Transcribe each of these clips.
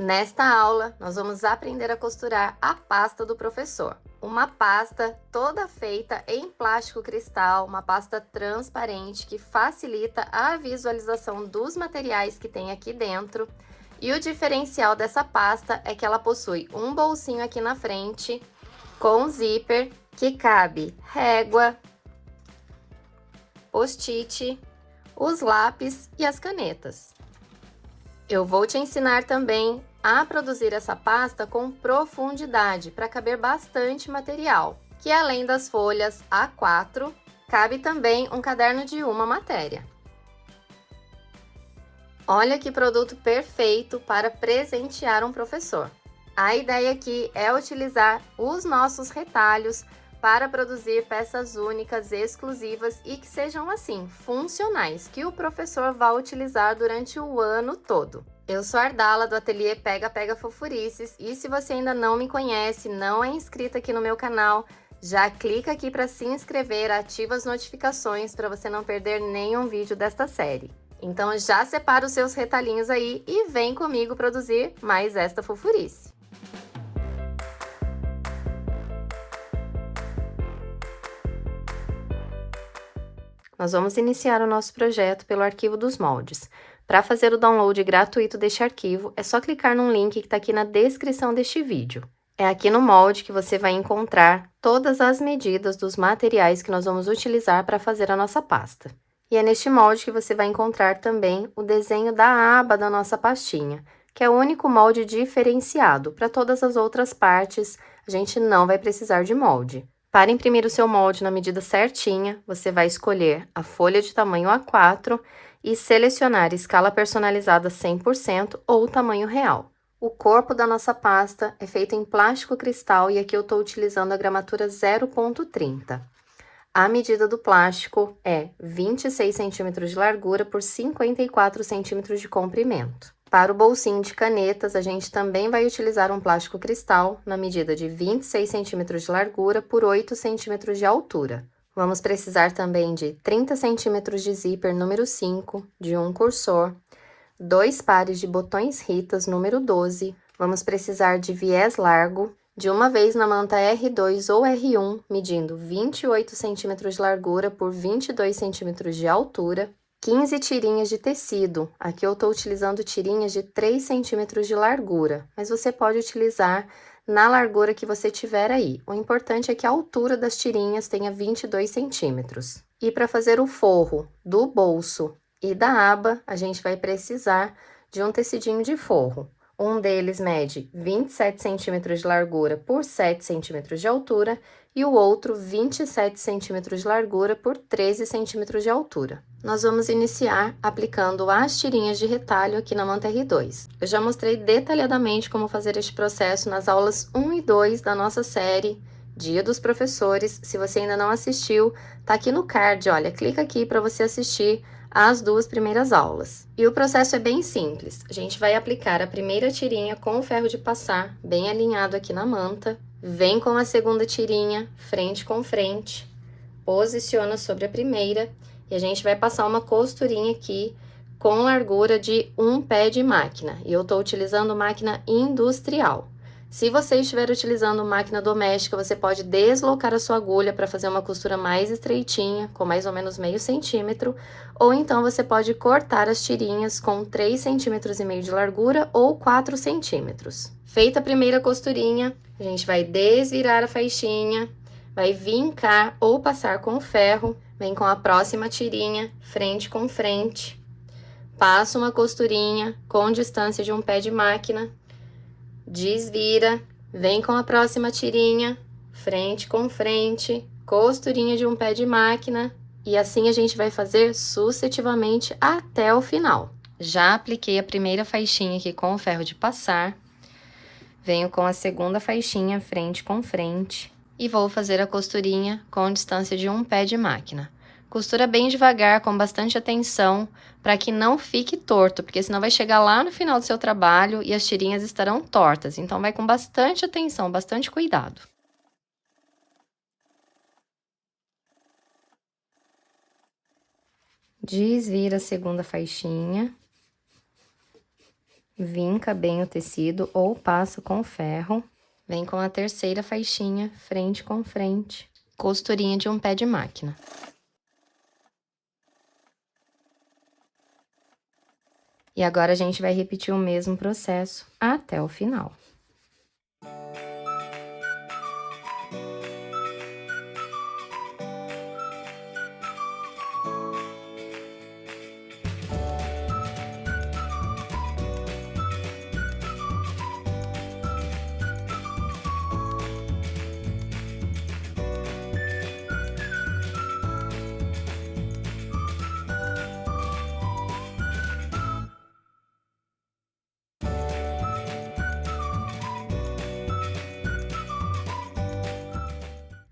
Nesta aula, nós vamos aprender a costurar a pasta do professor. Uma pasta toda feita em plástico cristal, uma pasta transparente que facilita a visualização dos materiais que tem aqui dentro. E o diferencial dessa pasta é que ela possui um bolsinho aqui na frente com zíper que cabe régua, post-it, os lápis e as canetas. Eu vou te ensinar também a produzir essa pasta com profundidade, para caber bastante material, que além das folhas A4, cabe também um caderno de uma matéria. Olha que produto perfeito para presentear um professor. A ideia aqui é utilizar os nossos retalhos para produzir peças únicas, exclusivas e que sejam assim, funcionais, que o professor vai utilizar durante o ano todo. Eu sou a Ardala do ateliê Pega Pega Fofurices e se você ainda não me conhece, não é inscrito aqui no meu canal, já clica aqui para se inscrever, ativa as notificações para você não perder nenhum vídeo desta série. Então já separa os seus retalhinhos aí e vem comigo produzir mais esta fofurice. Nós vamos iniciar o nosso projeto pelo arquivo dos moldes. Para fazer o download gratuito deste arquivo, é só clicar num link que está aqui na descrição deste vídeo. É aqui no molde que você vai encontrar todas as medidas dos materiais que nós vamos utilizar para fazer a nossa pasta. E é neste molde que você vai encontrar também o desenho da aba da nossa pastinha, que é o único molde diferenciado. Para todas as outras partes, a gente não vai precisar de molde. Para imprimir o seu molde na medida certinha, você vai escolher a folha de tamanho A4 e selecionar escala personalizada 100% ou tamanho real. O corpo da nossa pasta é feito em plástico cristal e aqui eu estou utilizando a gramatura 0,30. A medida do plástico é 26 centímetros de largura por 54 centímetros de comprimento. Para o bolsinho de canetas, a gente também vai utilizar um plástico cristal na medida de 26 centímetros de largura por 8 centímetros de altura. Vamos precisar também de 30 centímetros de zíper número 5, de um cursor, 2 pares de botões Ritas número 12, vamos precisar de viés largo, de uma vez na manta R2 ou R1, medindo 28 centímetros de largura por 22 centímetros de altura, 15 tirinhas de tecido, aqui eu estou utilizando tirinhas de 3 centímetros de largura, mas você pode utilizar na largura que você tiver aí. O importante é que a altura das tirinhas tenha 22 centímetros. E para fazer o forro do bolso e da aba, a gente vai precisar de um tecidinho de forro. Um deles mede 27 centímetros de largura por 7 centímetros de altura e o outro 27 centímetros de largura por 13 centímetros de altura. Nós vamos iniciar aplicando as tirinhas de retalho aqui na manta R2. Eu já mostrei detalhadamente como fazer este processo nas aulas 1 e 2 da nossa série Dia dos Professores. Se você ainda não assistiu, tá aqui no card, olha, clica aqui para você assistir as 2 primeiras aulas. E o processo é bem simples. A gente vai aplicar a primeira tirinha com o ferro de passar, bem alinhado aqui na manta. Vem com a segunda tirinha, frente com frente. Posiciona sobre a primeira. E a gente vai passar uma costurinha aqui com largura de um pé de máquina. E eu tô utilizando máquina industrial. Se você estiver utilizando máquina doméstica, você pode deslocar a sua agulha para fazer uma costura mais estreitinha, com mais ou menos meio centímetro, ou então você pode cortar as tirinhas com 3,5 centímetros de largura ou 4 centímetros. Feita a primeira costurinha, a gente vai desvirar a faixinha, vai vincar ou passar com o ferro, vem com a próxima tirinha, frente com frente, passa uma costurinha com distância de um pé de máquina, desvira, vem com a próxima tirinha, frente com frente, costurinha de um pé de máquina, e assim a gente vai fazer sucessivamente até o final. Já apliquei a primeira faixinha aqui com o ferro de passar, venho com a segunda faixinha frente com frente, e vou fazer a costurinha com distância de um pé de máquina. Costura bem devagar, com bastante atenção, para que não fique torto, porque senão vai chegar lá no final do seu trabalho e as tirinhas estarão tortas. Então, vai com bastante atenção, bastante cuidado. Desvira a segunda faixinha. vinca bem o tecido ou passa com ferro. Vem com a terceira faixinha, frente com frente, costurinha de um pé de máquina. E agora a gente vai repetir o mesmo processo até o final.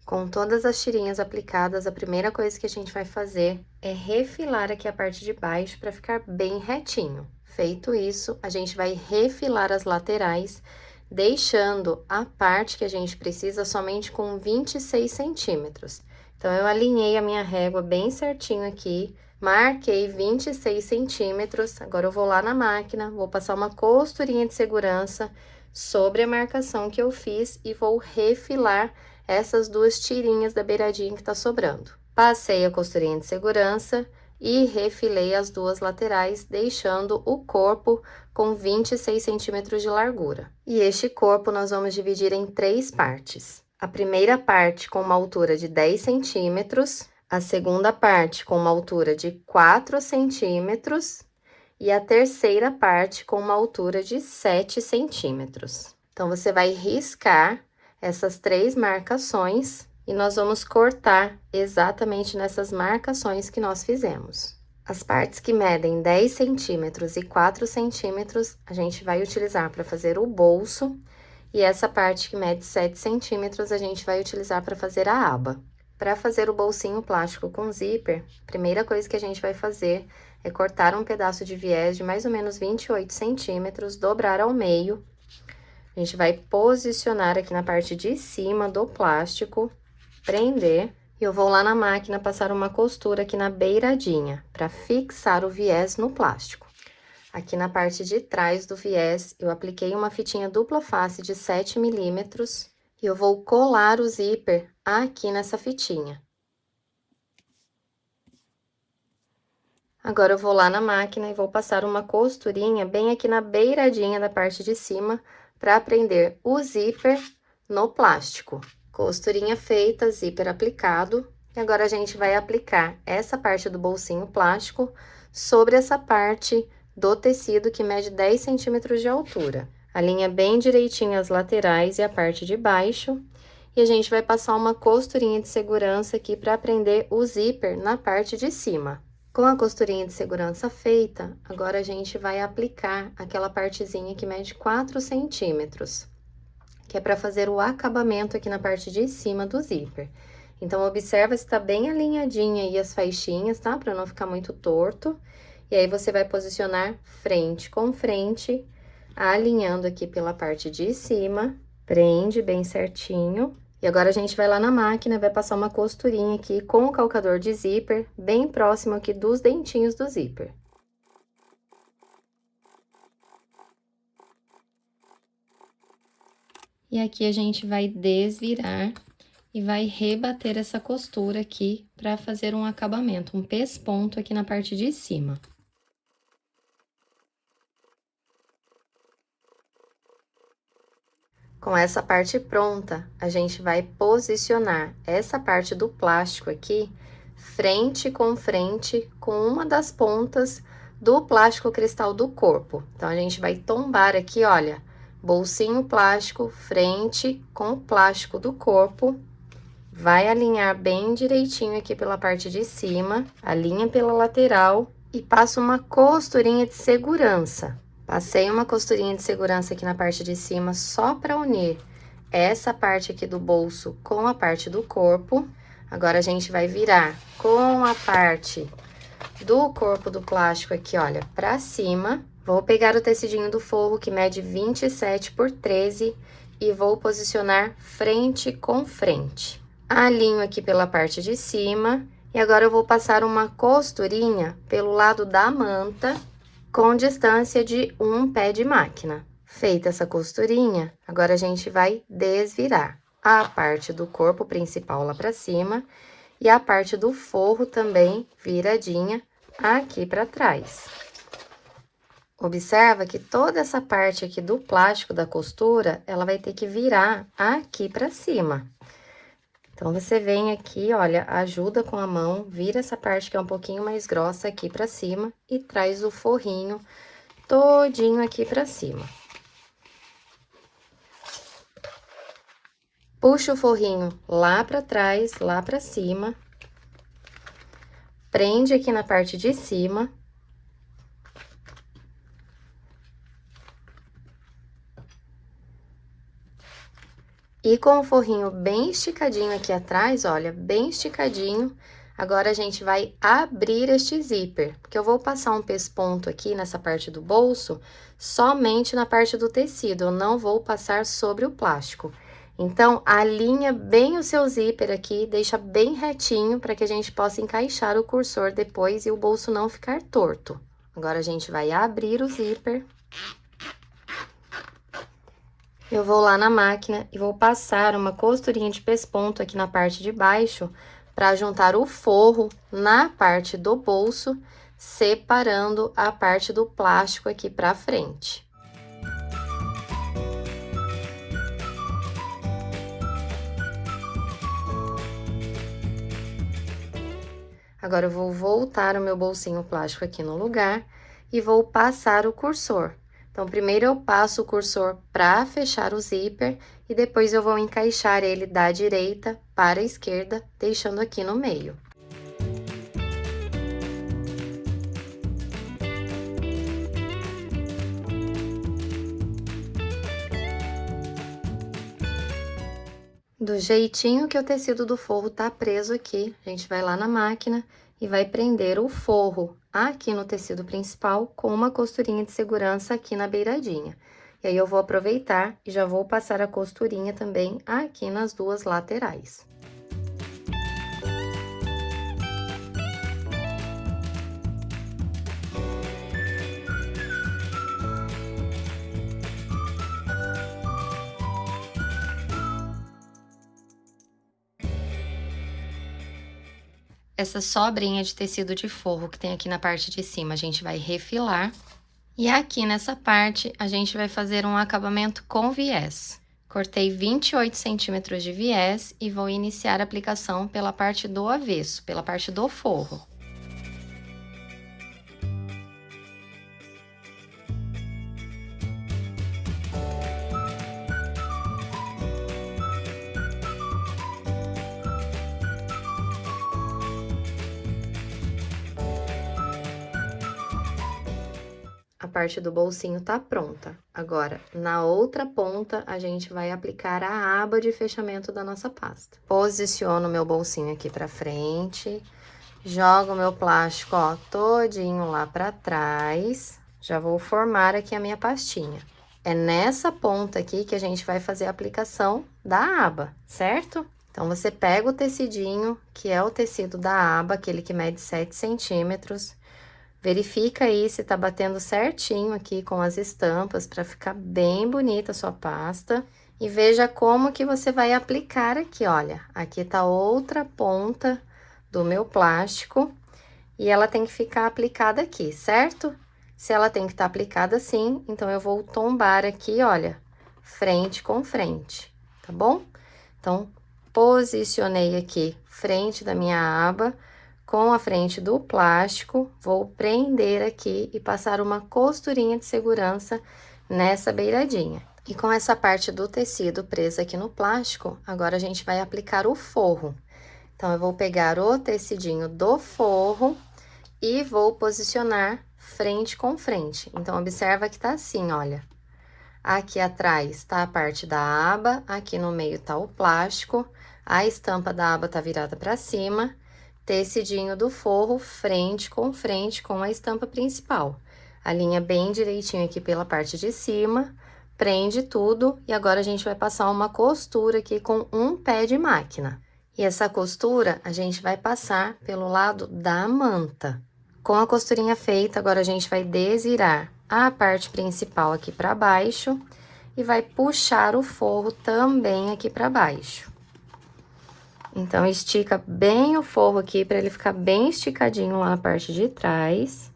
Com todas as tirinhas aplicadas, a primeira coisa que a gente vai fazer é refilar aqui a parte de baixo para ficar bem retinho. Feito isso, a gente vai refilar as laterais, deixando a parte que a gente precisa somente com 26 centímetros. Então, eu alinhei a minha régua bem certinho aqui, marquei 26 centímetros. Agora, eu vou lá na máquina, vou passar uma costurinha de segurança sobre a marcação que eu fiz e vou refilar essas duas tirinhas da beiradinha que tá sobrando. Passei a costurinha de segurança e refilei as duas laterais, deixando o corpo com 26 centímetros de largura. E este corpo nós vamos dividir em 3 partes. A primeira parte com uma altura de 10 centímetros, a segunda parte com uma altura de 4 centímetros e a terceira parte com uma altura de 7 centímetros. Então, você vai riscar essas 3 marcações e nós vamos cortar exatamente nessas marcações que nós fizemos. As partes que medem 10 centímetros e 4 centímetros, a gente vai utilizar para fazer o bolso, e essa parte que mede 7 centímetros, a gente vai utilizar para fazer a aba. Para fazer o bolsinho plástico com zíper, a primeira coisa que a gente vai fazer é cortar um pedaço de viés de mais ou menos 28 centímetros, dobrar ao meio. A gente vai posicionar aqui na parte de cima do plástico, prender, e eu vou lá na máquina passar uma costura aqui na beiradinha, para fixar o viés no plástico. Aqui na parte de trás do viés, eu apliquei uma fitinha dupla face de 7 milímetros, e eu vou colar o zíper aqui nessa fitinha. Agora, eu vou lá na máquina e vou passar uma costurinha bem aqui na beiradinha da parte de cima, para prender o zíper no plástico. Costurinha feita, zíper aplicado. E agora, a gente vai aplicar essa parte do bolsinho plástico sobre essa parte do tecido que mede 10 centímetros de altura. Alinha bem direitinho as laterais e a parte de baixo. E a gente vai passar uma costurinha de segurança aqui para prender o zíper na parte de cima. Com a costurinha de segurança feita, agora a gente vai aplicar aquela partezinha que mede 4 centímetros, que é para fazer o acabamento aqui na parte de cima do zíper. Então, observa se tá bem alinhadinha aí as faixinhas, tá? Para não ficar muito torto. E aí, você vai posicionar frente com frente, alinhando aqui pela parte de cima, prende bem certinho. E agora, a gente vai lá na máquina, vai passar uma costurinha aqui com o calcador de zíper, bem próximo aqui dos dentinhos do zíper. E aqui a gente vai desvirar e vai rebater essa costura aqui para fazer um acabamento, um pesponto aqui na parte de cima. Com essa parte pronta, a gente vai posicionar essa parte do plástico aqui, frente com frente, com uma das pontas do plástico cristal do corpo. Então, a gente vai tombar aqui, olha, bolsinho plástico, frente com o plástico do corpo. Vai alinhar bem direitinho aqui pela parte de cima, alinha pela lateral e passa uma costurinha de segurança. Passei uma costurinha de segurança aqui na parte de cima, só para unir essa parte aqui do bolso com a parte do corpo. Agora, a gente vai virar com a parte do corpo do plástico aqui, olha, para cima. Vou pegar o tecidinho do forro, que mede 27 por 13, e vou posicionar frente com frente. Alinho aqui pela parte de cima, e agora eu vou passar uma costurinha pelo lado da manta, com distância de um pé de máquina. Feita essa costurinha, agora a gente vai desvirar a parte do corpo principal lá pra cima e a parte do forro também viradinha aqui pra trás. Observa que toda essa parte aqui do plástico da costura, ela vai ter que virar aqui pra cima. Então, você vem aqui, olha, ajuda com a mão, vira essa parte que é um pouquinho mais grossa aqui pra cima e traz o forrinho todinho aqui pra cima. Puxa o forrinho lá pra trás, lá pra cima. Prende aqui na parte de cima. E com o forrinho bem esticadinho aqui atrás, olha, bem esticadinho, agora a gente vai abrir este zíper, porque eu vou passar um pesponto aqui nessa parte do bolso, somente na parte do tecido, eu não vou passar sobre o plástico. Então, alinha bem o seu zíper aqui, deixa bem retinho, para que a gente possa encaixar o cursor depois e o bolso não ficar torto. Agora, a gente vai abrir o zíper. Eu vou lá na máquina e vou passar uma costurinha de pesponto aqui na parte de baixo para juntar o forro na parte do bolso, separando a parte do plástico aqui para frente. Agora, eu vou voltar o meu bolsinho plástico aqui no lugar e vou passar o cursor. Então, primeiro eu passo o cursor para fechar o zíper e depois eu vou encaixar ele da direita para a esquerda, deixando aqui no meio. Do jeitinho que o tecido do forro tá preso aqui, a gente vai lá na máquina e vai prender o forro aqui no tecido principal com uma costurinha de segurança aqui na beiradinha. E aí, eu vou aproveitar e já vou passar a costurinha também aqui nas duas laterais. Essa sobrinha de tecido de forro que tem aqui na parte de cima, a gente vai refilar. E aqui nessa parte, a gente vai fazer um acabamento com viés. Cortei 28 centímetros de viés e vou iniciar a aplicação pela parte do avesso, pela parte do forro. A parte do bolsinho tá pronta. Agora, na outra ponta, a gente vai aplicar a aba de fechamento da nossa pasta. Posiciono o meu bolsinho aqui pra frente, jogo o meu plástico, ó, todinho lá pra trás. Já vou formar aqui a minha pastinha. É nessa ponta aqui que a gente vai fazer a aplicação da aba, certo? Então, você pega o tecidinho, que é o tecido da aba, aquele que mede 7 centímetros, verifica aí se tá batendo certinho aqui com as estampas, para ficar bem bonita a sua pasta. E veja como que você vai aplicar aqui, olha. Aqui tá outra ponta do meu plástico, e ela tem que ficar aplicada aqui, certo? Se ela tem que estar aplicada assim, então eu vou tombar aqui, olha, frente com frente, tá bom? Então, posicionei aqui frente da minha aba, com a frente do plástico, vou prender aqui e passar uma costurinha de segurança nessa beiradinha. E com essa parte do tecido presa aqui no plástico, agora a gente vai aplicar o forro. Então, eu vou pegar o tecidinho do forro e vou posicionar frente com frente. Então, observa que tá assim, olha. Aqui atrás tá a parte da aba, aqui no meio tá o plástico, a estampa da aba tá virada pra cima, tecidinho do forro frente com a estampa principal. Alinha bem direitinho aqui pela parte de cima, prende tudo e agora a gente vai passar uma costura aqui com um pé de máquina. E essa costura a gente vai passar pelo lado da manta, Com a costurinha feita, agora a gente vai desvirar a parte principal aqui pra baixo e vai puxar o forro também aqui pra baixo. Então, estica bem o forro aqui pra ele ficar bem esticadinho lá na parte de trás.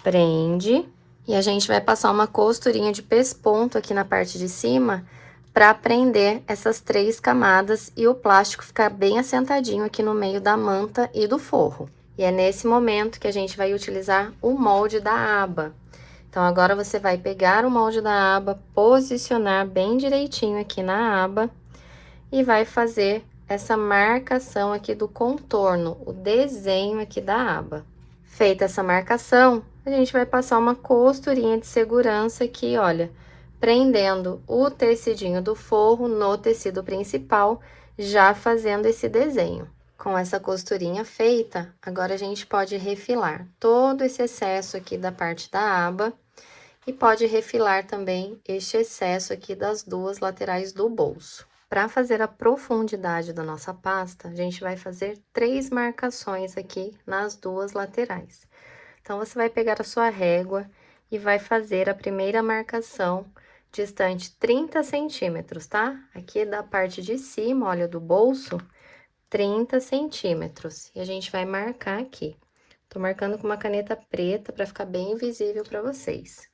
Prende. E a gente vai passar uma costurinha de pesponto aqui na parte de cima pra prender essas 3 camadas e o plástico ficar bem assentadinho aqui no meio da manta e do forro. E é nesse momento que a gente vai utilizar o molde da aba. Então, agora você vai pegar o molde da aba, posicionar bem direitinho aqui na aba e vai fazer essa marcação aqui do contorno, o desenho aqui da aba. Feita essa marcação, a gente vai passar uma costurinha de segurança aqui, olha, prendendo o tecidinho do forro no tecido principal, já fazendo esse desenho. Com essa costurinha feita, agora a gente pode refilar todo esse excesso aqui da parte da aba e pode refilar também este excesso aqui das 2 laterais do bolso. Para fazer a profundidade da nossa pasta, a gente vai fazer 3 marcações aqui nas 2 laterais. Então, você vai pegar a sua régua e vai fazer a primeira marcação distante 30 centímetros, tá? Aqui da parte de cima, olha, do bolso, 30 centímetros. E a gente vai marcar aqui. Tô marcando com uma caneta preta para ficar bem visível para vocês.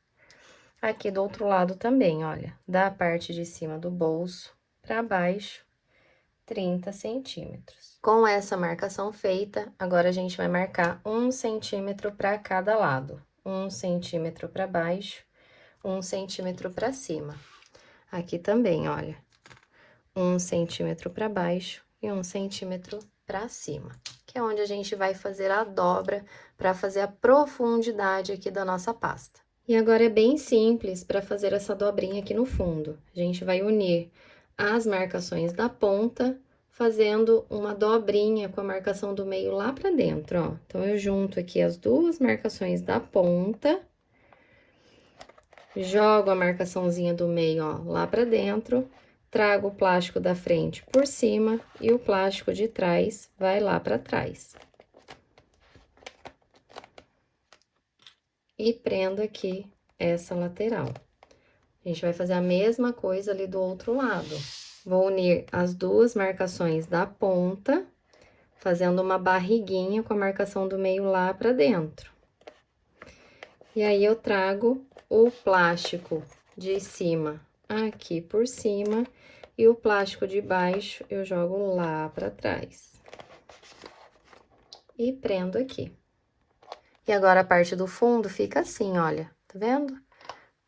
Aqui do outro lado também, olha, da parte de cima do bolso para baixo, 30 centímetros. Com essa marcação feita, agora a gente vai marcar 1 centímetro para cada lado. 1 centímetro para baixo, 1 centímetro para cima. Aqui também, olha, 1 centímetro para baixo e 1 centímetro para cima, que é onde a gente vai fazer a dobra para fazer a profundidade aqui da nossa pasta. E agora é bem simples para fazer essa dobrinha aqui no fundo. A gente vai unir as marcações da ponta, fazendo uma dobrinha com a marcação do meio lá pra dentro, ó. Então, eu junto aqui as 2 marcações da ponta, jogo a marcaçãozinha do meio, ó, lá pra dentro, trago o plástico da frente por cima e o plástico de trás vai lá pra trás. E prendo aqui essa lateral. A gente vai fazer a mesma coisa ali do outro lado. Vou unir as 2 marcações da ponta, fazendo uma barriguinha com a marcação do meio lá pra dentro. E aí, eu trago o plástico de cima aqui por cima e o plástico de baixo eu jogo lá pra trás. E prendo aqui. E agora, a parte do fundo fica assim, olha, tá vendo?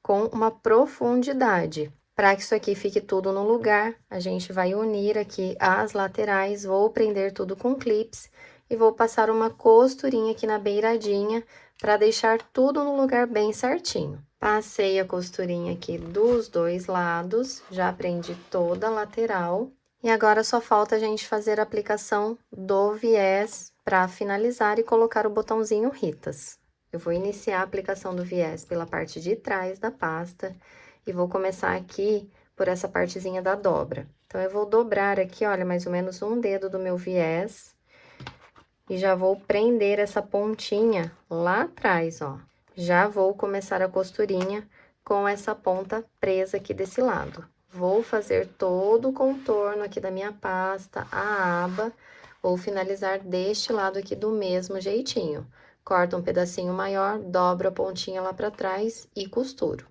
Com uma profundidade. Para que isso aqui fique tudo no lugar, a gente vai unir aqui as laterais, vou prender tudo com clips e vou passar uma costurinha aqui na beiradinha para deixar tudo no lugar bem certinho. Passei a costurinha aqui dos 2 lados, já prendi toda a lateral. E agora só falta a gente fazer a aplicação do viés para finalizar e colocar o botãozinho Ritas. Eu vou iniciar a aplicação do viés pela parte de trás da pasta e vou começar aqui por essa partezinha da dobra. Então, eu vou dobrar aqui, olha, mais ou menos um dedo do meu viés e já vou prender essa pontinha lá atrás, ó. Já vou começar a costurinha com essa ponta presa aqui desse lado. Vou fazer todo o contorno aqui da minha pasta, a aba, vou finalizar deste lado aqui do mesmo jeitinho. Corto um pedacinho maior, dobro a pontinha lá pra trás e costuro.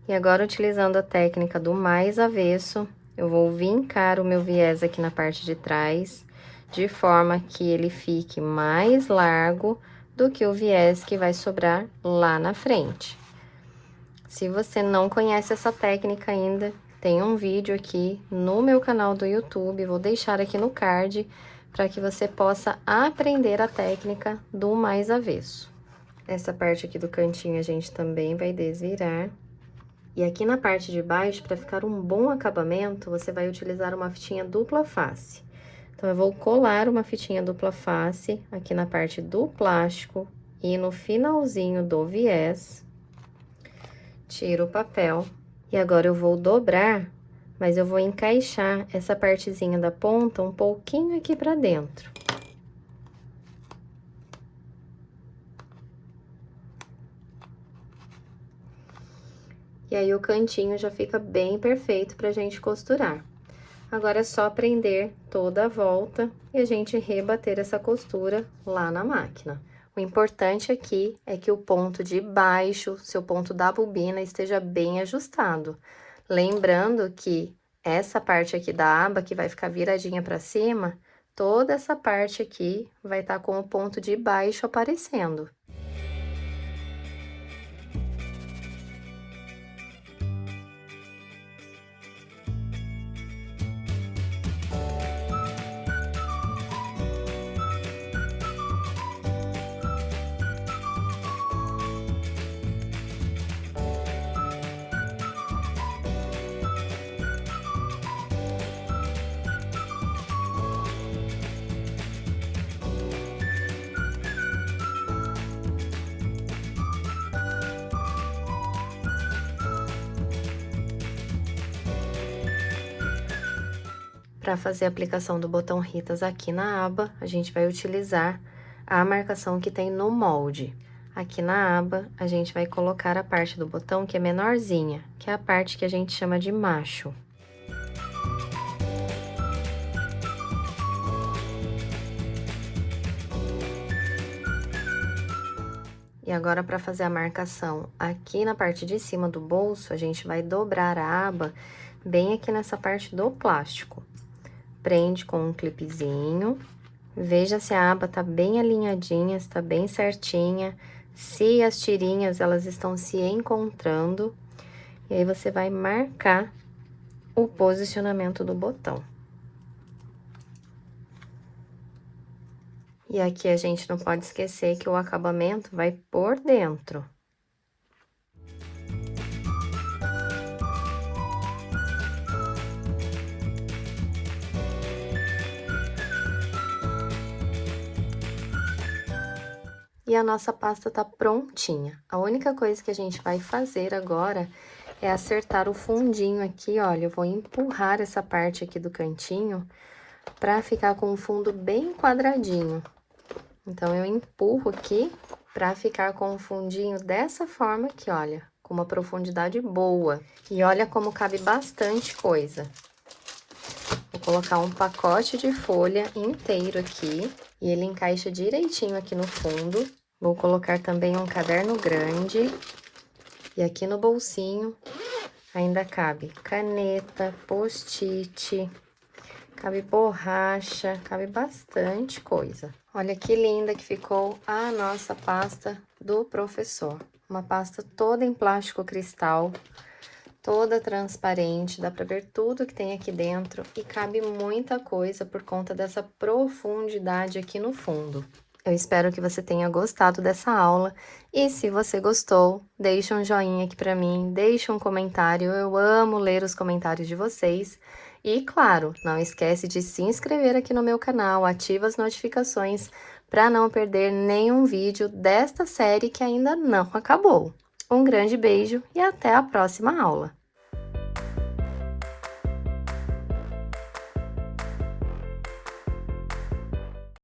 E agora, utilizando a técnica do mais avesso, eu vou vincar o meu viés aqui na parte de trás, de forma que ele fique mais largo do que o viés que vai sobrar lá na frente. Se você não conhece essa técnica ainda, tem um vídeo aqui no meu canal do YouTube, vou deixar aqui no card, para que você possa aprender a técnica do mais avesso. Essa parte aqui do cantinho a gente também vai desvirar. E aqui na parte de baixo, para ficar um bom acabamento, você vai utilizar uma fitinha dupla face. Então, eu vou colar uma fitinha dupla face aqui na parte do plástico e no finalzinho do viés. Tiro o papel. E agora eu vou dobrar, mas eu vou encaixar essa partezinha da ponta um pouquinho aqui pra dentro. E aí, o cantinho já fica bem perfeito pra gente costurar. Agora, é só prender toda a volta e a gente rebater essa costura lá na máquina. O importante aqui é que o ponto de baixo, seu ponto da bobina, esteja bem ajustado. Lembrando que essa parte aqui da aba, que vai ficar viradinha pra cima, toda essa parte aqui vai estar com o ponto de baixo aparecendo. Para fazer a aplicação do botão Ritas aqui na aba, a gente vai utilizar a marcação que tem no molde. Aqui na aba, a gente vai colocar a parte do botão que é menorzinha, que é a parte que a gente chama de macho. E agora, para fazer a marcação aqui na parte de cima do bolso, a gente vai dobrar a aba bem aqui nessa parte do plástico. Prende com um clipezinho, veja se a aba tá bem alinhadinha, está bem certinha, se as tirinhas elas estão se encontrando, e aí você vai marcar o posicionamento do botão. E aqui a gente não pode esquecer que o acabamento vai por dentro. E a nossa pasta tá prontinha. A única coisa que a gente vai fazer agora é acertar o fundinho aqui, olha, eu vou empurrar essa parte aqui do cantinho pra ficar com o fundo bem quadradinho. Então, eu empurro aqui pra ficar com o fundinho dessa forma aqui, olha, com uma profundidade boa. E olha como cabe bastante coisa. Vou colocar um pacote de folha inteiro aqui, e ele encaixa direitinho aqui no fundo. Vou colocar também um caderno grande, e aqui no bolsinho ainda cabe caneta, post-it, cabe borracha, cabe bastante coisa. Olha que linda que ficou a nossa pasta do professor. Uma pasta toda em plástico cristal, toda transparente, dá pra ver tudo que tem aqui dentro e cabe muita coisa por conta dessa profundidade aqui no fundo. Eu espero que você tenha gostado dessa aula e se você gostou, deixa um joinha aqui pra mim, deixa um comentário, eu amo ler os comentários de vocês. E claro, não esquece de se inscrever aqui no meu canal, ativa as notificações para não perder nenhum vídeo desta série que ainda não acabou. Um grande beijo e até a próxima aula!